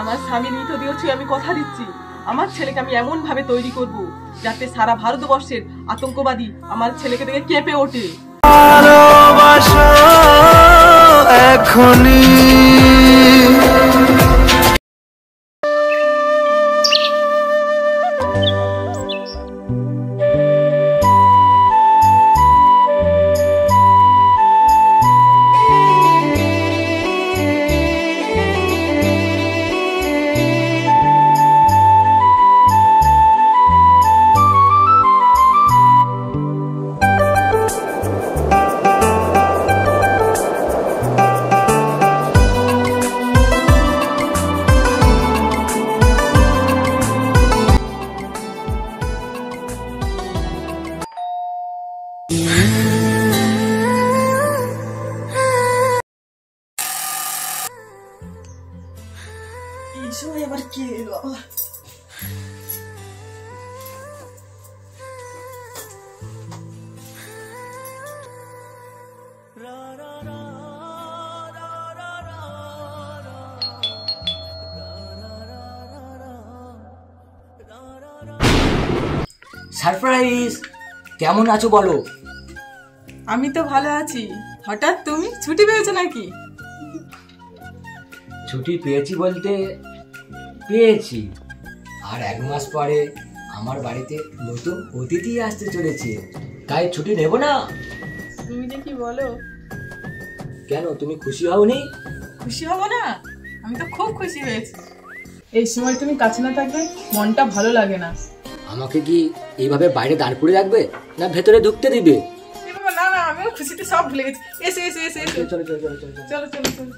আমার স্বামীর মৃত দেহ ছুঁয়ে আমি কথা দিচ্ছি, আমার ছেলেকে আমি এমন ভাবে তৈরি করব যাতে সারা ভারতবর্ষের আতঙ্কবাদী আমার ছেলেকে দেখে কেঁপে ওঠে। ভালোবাসা এখনই এবার কি এলো? সারপ্রাইজ, কেমন আছো বলো? আমি তো ভালো আছি, হঠাৎ তুমি ছুটি পেয়েছো নাকি? ছুটি পেয়েছি বলতে পেয়েছি, আর 1 মাস পরে আমার বাড়িতে নতুন অতিথি আসতে চলেছে, তাই ছুটি নেব না। তুমি যে কি বলো? কেন, তুমি খুশি হওনি? খুশি হব না? আমি তো খুব খুশি হয়েছি। এই সময় তুমি কাছে না থাকলে মনটা ভালো লাগে না। আমাকে কি এইভাবে বাইরে দাঁড় করে রাখবে, না ভেতরে ঢুকতে দিবে? না না, আমিও খুশিতে সব ভুলে গেছি। এসে এসে এসে এসে চলো চলো চলো চলো চলো চলো চলো।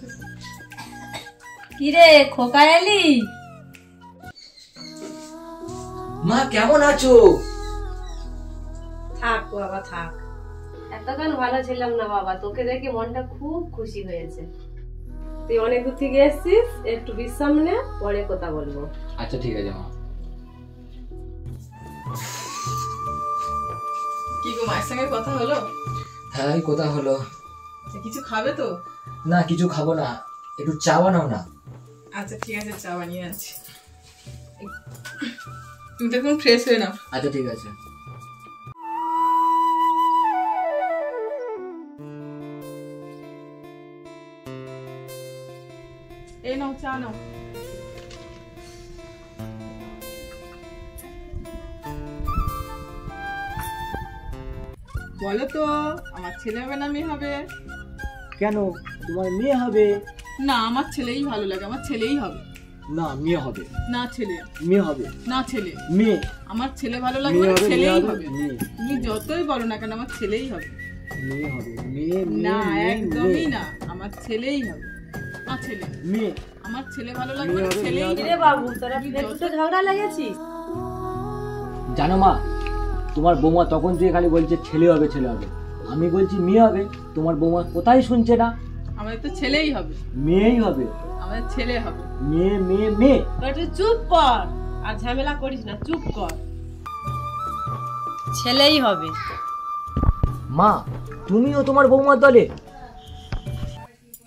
কিরে খোকা এলি? মা কেমন আছো? থাক বাবা থাক, এতক্ষণ ভালো ছিলাম না বাবা, তোকে দেখে মনটা খুব খুশি হয়েছে। তুই অনেক দূর থেকে এসেছিস, একটু বিশ্রাম নে, পরে কথা বলবো। আচ্ছা ঠিক আছে মা। কি গো, মায়ের সঙ্গে কথা হলো? হ্যাঁ কথা হলো। কিছু খাবে তো? না কিছু খাবো না, একটু চা বানাও না। আচ্ছা ঠিক আছে, চা বানিয়ে আনছি। তুমি দেখুন ফ্রেশ হয়ে নাও। আচ্ছা ঠিক আছে। এই নাও চা নাও। বলো তো, আমার ছেলে হবে না মেয়ে হবে? কেন, তোমার মেয়ে হবে? না, আমার ছেলেই ভালো লাগে, আমার ছেলেই হবে। না মেয়ে হবে। না ছেলে। মেয়ে হবে। না ছেলে। মেয়ে। আমার ছেলে ভালো লাগে, ছেলেই হবে। তুমি যতই বলো না কেন, আমার ছেলেই হবে। মেয়ে হবে। মেয়ে না, একদমই না, আমার ছেলেই হবে। না ছেলে। মেয়ে। আমার ছেলে ভালো লাগে, ছেলেই হবে। রে বাবু, তোরা একটু ঝগড়া লাগেছিস? জানো মা, তোমার বৌমা তখন থেকে খালি বলছে ছেলে হবে ছেলে হবে, আমি বলছি মেয়ে হবে, তোমার বৌমা কোথায় শুনছে না। আমাদের তো ছেলেই হবে। মেয়েই হবে। আমাদের ছেলে হবে। মেয়ে মেয়ে মেয়ে। তুই চুপ কর, আর ঝামেলা করিস না, চুপ কর। ছেলেই হবে। মা, তুমিও তোমার বৌমার দলে?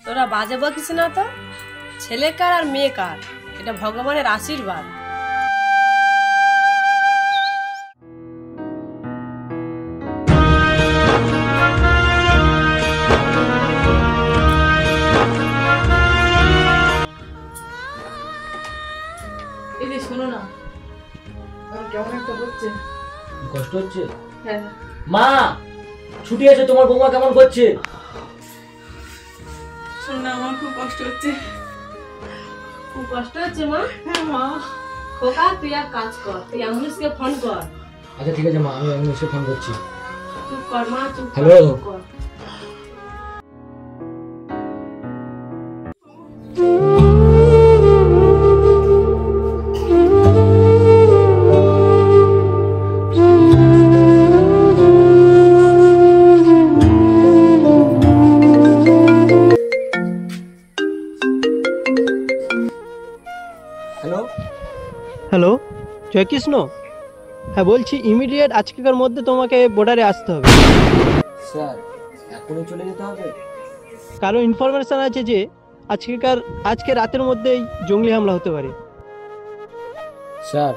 তোরা বাজে বকিস না তো, ছেলে কার আর মেয়ে কার, এটা ভগবানের আশীর্বাদ। শোনো না, কেমন একটা হচ্ছে। কষ্ট হচ্ছে? হ্যাঁ। মা, ছুটি আছে, তোমার বৌমা কেমন করছে? শোনো না, আমার খুব কষ্ট হচ্ছে। খুব কষ্ট হচ্ছে মা? হ্যাঁ মা। খোকা তুই এক কাজ কর, তুই অ্যাম্বুলেন্সকে ফোন কর। আচ্ছা ঠিক আছে মা, আমি অ্যাম্বুলেন্সে ফোন করছি। চুপ কর মা, চুপ কর। হ্যালো। হ্যালো, জয়কৃষ্ণ। হ্যাঁ বলছি, ইমিডিয়েট আজকের মধ্যে তোমাকে বর্ডারে আসতে হবে। স্যার, এখনই চলে যেতে হবে? কারো ইনফরমেশন আছে যে আজকে রাতের মধ্যেই জঙ্গলি হামলা হতে পারে। স্যার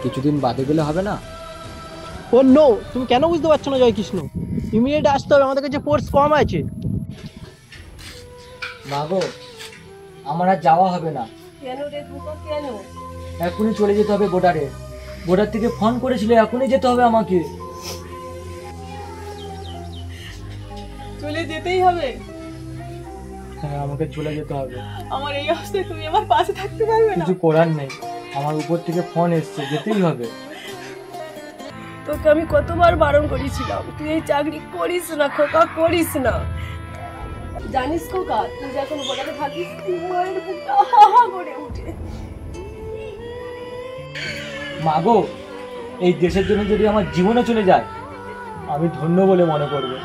কিছুদিন বাদে গেলে হবে না? ও নো, তুমি কেন বুঝতে পারছো না জয়কৃষ্ণ? ইমিডিয়েট আসতে হবে, আমাদের কাছে ফোর্স কম আছে। মাগো আমার আর যাওয়া হবে না। কেন রে ধ্রুব, কেন? এখনই চলে যেতে হবে বর্ডারে। বর্ডার থেকে ফোন করেছিল, এখনই যেতে হবে আমাকে। চলে যেতেই হবে। হ্যাঁ আমাকে চলে যেতে হবে। আমার এই অবস্থায় তুমি আমার পাশে থাকতে পারবে না। কিছু করার নেই, আমার উপর থেকে ফোন এসছে, যেতেই হবে। তোকে আমি কতবার বারণ করেছিলাম তুই এই চাকরি করিস না খোকা, করিস না। জানিস খোকা, তুই যখন বর্ডারে থাকিস তুই মায়ের বুকটা হা হা করে উঠে। মাগো এই দেশের জন্য যদি আমার জীবনে চলে যায় আমি ধন্য বলে মনে করবো।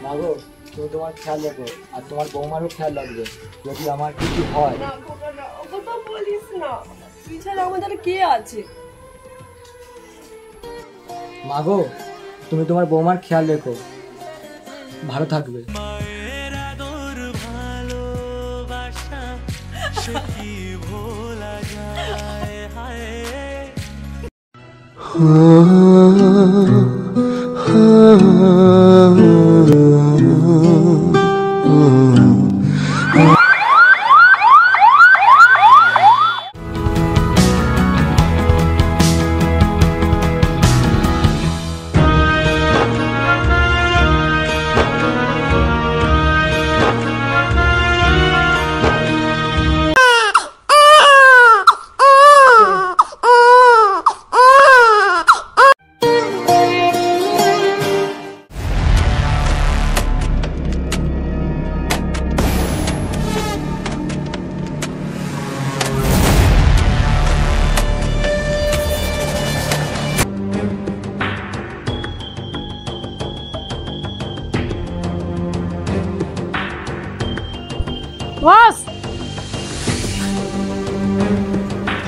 মাগো তুমি তোমার খেয়াল রাখো, আর তোমার বৌমারও খেয়াল রাখবে যদি আমার কিছু হয়। না খোকা না, ও কথা বলিস না, তুই ছাড়া আমাদের কে আছে? মাগো তুমি তোমার বৌমার খেয়াল রেখো, ভালো থাকবে।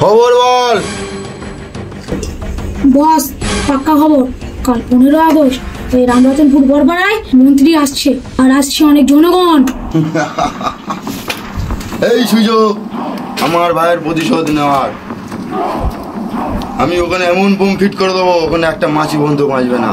খবর বল বস। পাক্কা খবর, কাল 15 আগস্ট এই রামরতনপুর বরপাড়ায় মন্ত্রী আসছে, আর আসছে অনেক জনগণ। এই সুযোগ আমার ভাইয়ের প্রতিশোধ নেওয়ার। আমি ওখানে এমন বোম ফিট করে দেবো, ওখানে একটা মাছি বন্ধু বাঁচবে না।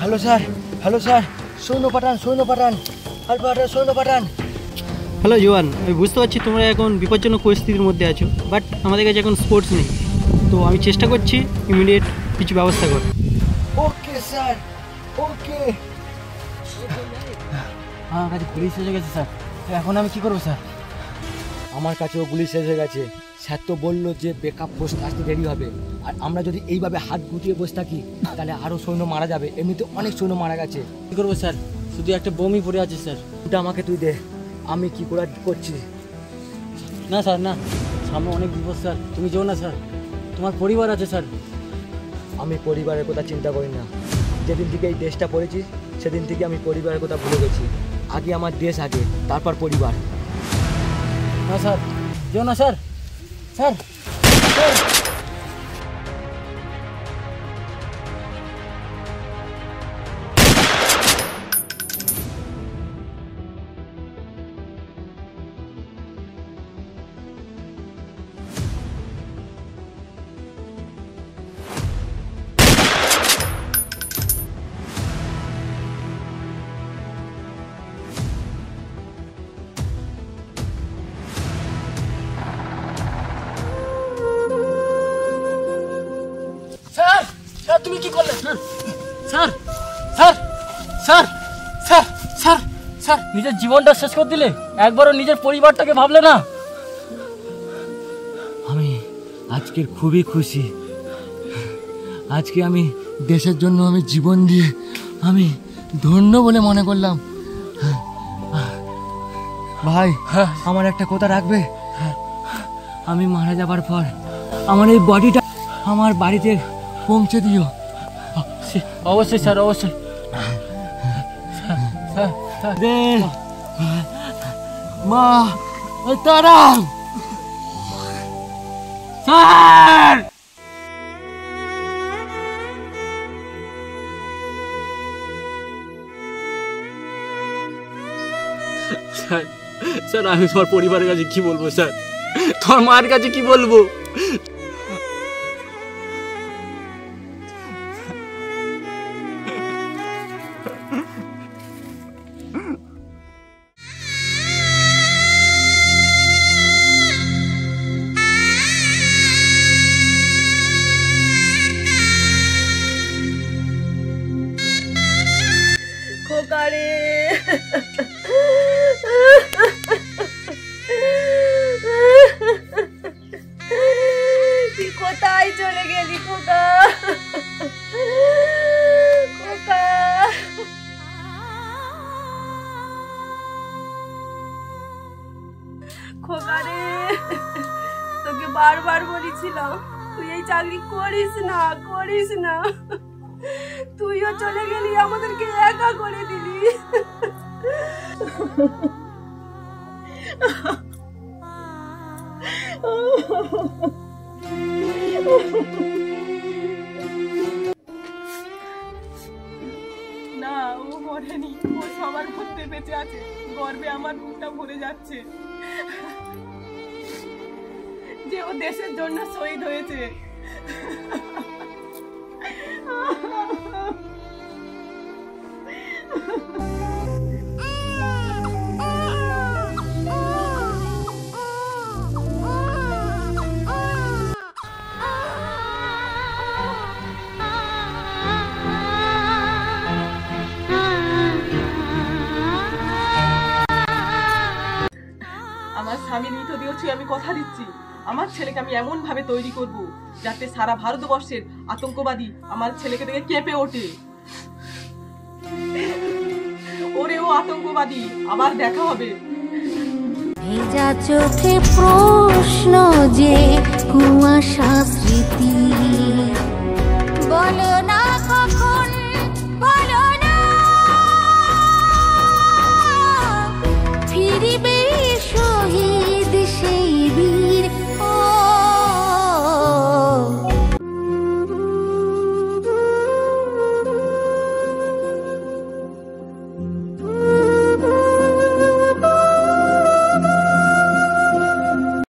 হ্যালো স্যার, হ্যালো স্যার, সৈন্য পাঠান, সৈন্য পাঠান, সৈন্য পাঠান। হ্যালো জোয়ান, আমি বুঝতে পারছি তোমরা এখন বিপজ্জনক পরিস্থিতির মধ্যে আছো, বাট আমাদের কাছে এখন স্পোর্টস নেই, তো আমি চেষ্টা করছি ইমিডিয়েট কিছু ব্যবস্থা করতে। ওকে স্যার, ওকে। আমার কাছে পুলিশ এসে গেছে স্যার, এখন আমি কি করবো স্যার? আমার কাছেও গুলি শেষ হয়ে গেছে। স্যার তো বললো যে ব্যাকআপ পোস্ট আসতে দেরি হবে, আর আমরা যদি এইভাবে হাত গুটিয়ে বসে থাকি তাহলে আরও সৈন্য মারা যাবে। এমনিতে অনেক সৈন্য মারা গেছে। কী করবো স্যার? শুধু একটা বমি পড়ে আছে স্যার। ওটা আমাকে তুই দে, আমি কি করে করছি। না স্যার, না, সামনে অনেক বিপদ স্যার, তুমি যেও না স্যার, তোমার পরিবার আছে স্যার। আমি পরিবারের কথা চিন্তা করি না। যেদিন থেকে এই দেশটা পড়েছি সেদিন থেকে আমি পরিবারের কথা ভুলে গেছি। আগে আমার দেশ, আগে তারপর পরিবার। না স্যার, যেও না স্যার। স্যার স্যার স্যার তুমি কি করলে? Sir sir sir sir sir sir নিজের জীবনটা শেষ করে দিলে, একবারও নিজের পরিবারটাকে ভাবলে না। আমি আজকের খুবই খুশি। আজকে আমি দেশের জন্য আমি জীবন দিয়ে আমি ধন্য বলে মনে করলাম। ভাই আমার একটা কথা রাখবে? আমি মারা যাবার পর আমার এই বডিটা আমার বাড়িতে পৌঁছে দিও। অবশ্যই স্যার, অবশ্যই। মা তারা স্যার স্যার স্যার আমি তোমার পরিবারের কাছে কি বলবো স্যার? তোমার মায়ের কাছে কি বলবো? খোকা রে, তুই কোথায় চলে গেলি খোকা? খোকা খোকা রে, তোকে বারবার বলেছিলাম তুই এই চাকরি করিস না, করিস না। তুইও চলে গেলি, আমাদেরকে একা করে দিলি। না, ও মরেনি, ও সবার মধ্যে বেঁচে আছে। গর্বে আমার বুকটা ভরে যাচ্ছে যে ও দেশের জন্য শহীদ হয়েছে। আমার স্বামীর মৃত দিয়েছি, আমি কথা দিচ্ছি আমার ছেলেকে আমি এমন ভাবে তৈরি করব যাতে সারা ভারতবর্ষের আতঙ্কবাদী আমার ছেলেকে দেখে কেঁপে ওঠে। ওরে ও আতঙ্কবাদী, আবার দেখা হবে। ভেজা চোখে প্রশ্ন যে কুয়াশা স্মৃতি